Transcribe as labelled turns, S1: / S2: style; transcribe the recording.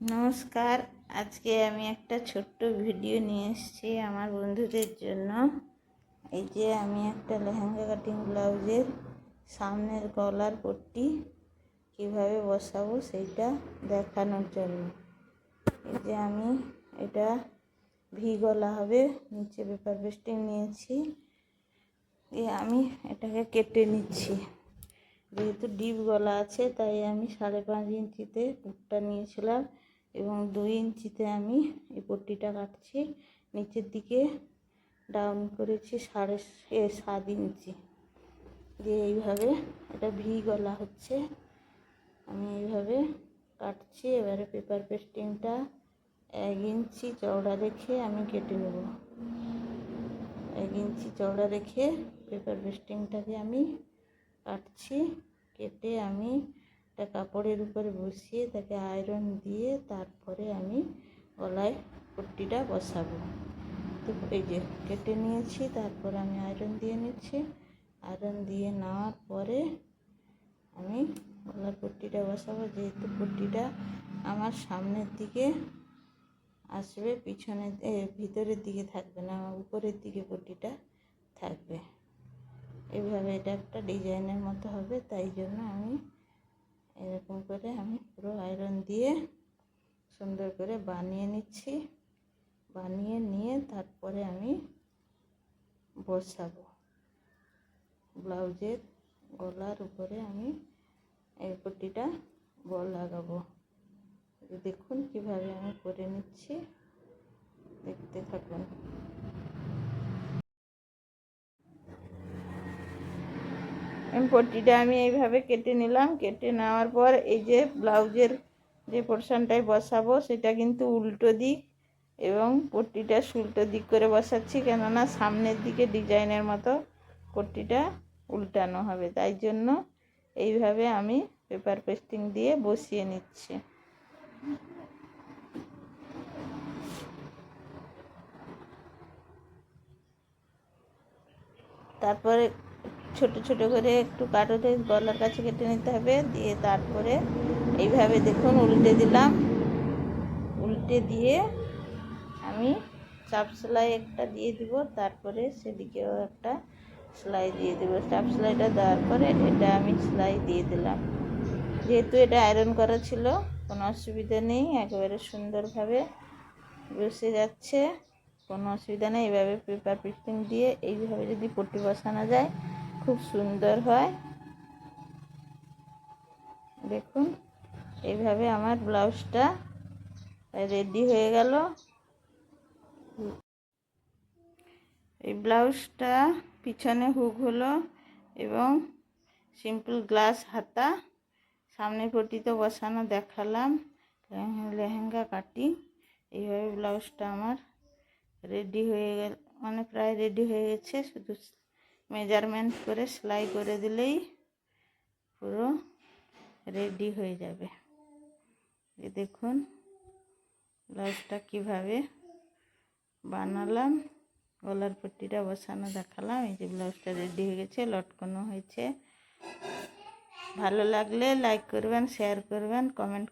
S1: নমস্কার। আজকে আমি একটা ছোট্ট ভিডিও নিয়ে এসেছি আমার বন্ধুদের জন্য। এই যে আমি একটা লেহেঙ্গা কাটিং ব্লাউজের সামনের গলার পট্টি কীভাবে বসাবো সেইটা দেখানোর জন্য। এই যে আমি এটা ভি গলা হবে, নিচে পেপার পেস্টিং নিয়েছি, আমি এটাকে কেটে নিচ্ছি। যেহেতু ডিপ গলা আছে তাই আমি 5.5 ইঞ্চিতে পুটটা নিয়েছিলাম এবং 2 ইঞ্চিতে আমি এই পট্টিটা কাটছি। নিচের দিকে ডাউন করেছি 7.5 ইঞ্চি দিয়ে এইভাবে এটা ভি গলা হচ্ছে। আমি এইভাবে কাটছি। এবারে পেপার পেস্টিংটা 1 ইঞ্চি চওড়া রেখে আমি কেটে নেব। 1 ইঞ্চি চওড়া রেখে পেপার পেস্টিংটাকে আমি কাটছি। কেটে আমি একটা কাপড়ের উপরে বসিয়ে তাকে আয়রন দিয়ে তারপরে আমি গলায় পট্টিটা বসাবো। তো এই যে কেটে নিয়েছি, তারপর আমি আয়রন দিয়ে নিচ্ছি। আয়রন দিয়ে নেওয়ার পরে আমি গলার পট্টিটা বসাবো। যেহেতু পট্টিটা আমার সামনের দিকে আসবে, ভিতরের দিকে থাকবে না, আমার উপরের দিকে পট্টিটা থাকবে। এইভাবে এটা একটা ডিজাইনের মতো হবে, তাই জন্য আমি এরকম করে আমি পুরো আয়রন দিয়ে সুন্দর করে বানিয়ে নিচ্ছি। বানিয়ে নিয়ে তারপরে আমি বসাবো ব্লাউজের গলার উপরে। আমি এই পট্টিটা বল লাগাবো। দেখুন কিভাবে আমি করে নিচ্ছি, দেখতে থাকুন। পট্টিটা আমি এইভাবে কেটে নিলাম। কেটে নেওয়ার পর এই যে ব্লাউজের যে পোর্শনটায় বসাবো সেটা কিন্তু উল্টো দিক এবং পট্টিটা উল্টো দিক করে বসাচ্ছি, কেননা সামনের দিকে ডিজাইনের মতো পট্টিটা উল্টানো হবে, তাই জন্য এইভাবে আমি পেপার পেস্টিং দিয়ে বসিয়ে নিচ্ছি। তারপরে ছোট ছোট করে একটু কাটতে গলার কাছে কেটে নিতে হবে। দিয়ে তারপরে এইভাবে দেখুন উল্টে দিলাম। উল্টে দিয়ে আমি চাপ সেলাই একটা দিয়ে দিব, তারপরে সেদিকেও একটা সেলাই দিয়ে দেবো। চাপ সেলাইটা দেওয়ার পরে এটা আমি সেলাই দিয়ে দিলাম। যেহেতু এটা আয়রন করা ছিল কোনো অসুবিধা নেই, একেবারে সুন্দরভাবে বসে যাচ্ছে, কোনো অসুবিধা নেই। এইভাবে পেপার পেস্টিং দিয়ে এইভাবে যদি পট্টি বসানো যায় খুব সুন্দর হয়। দেখুন এইভাবে আমার ব্লাউজটা রেডি হয়ে গেল। এই ব্লাউজটা পিছনে হুক হলো এবং সিম্পল গ্লাস হাতা। সামনে পট্টিতে বসানো দেখালাম, লেহেঙ্গা কাটিং। এইভাবে ব্লাউজটা আমার রেডি হয়ে গেল, মানে প্রায় রেডি হয়ে গেছে। শুধু মেজারমেন্ট করে সেলাই করে দিলেই পুরো রেডি হয়ে যাবে। এই দেখুন ব্লাউজটা কিভাবে বানালাম, গলার পট্টিটা বসানো দেখালাম। এই যে ব্লাউজটা রেডি হয়ে গেছে, লটকানো হয়েছে। ভালো লাগলে লাইক করবেন, শেয়ার করবেন, কমেন্ট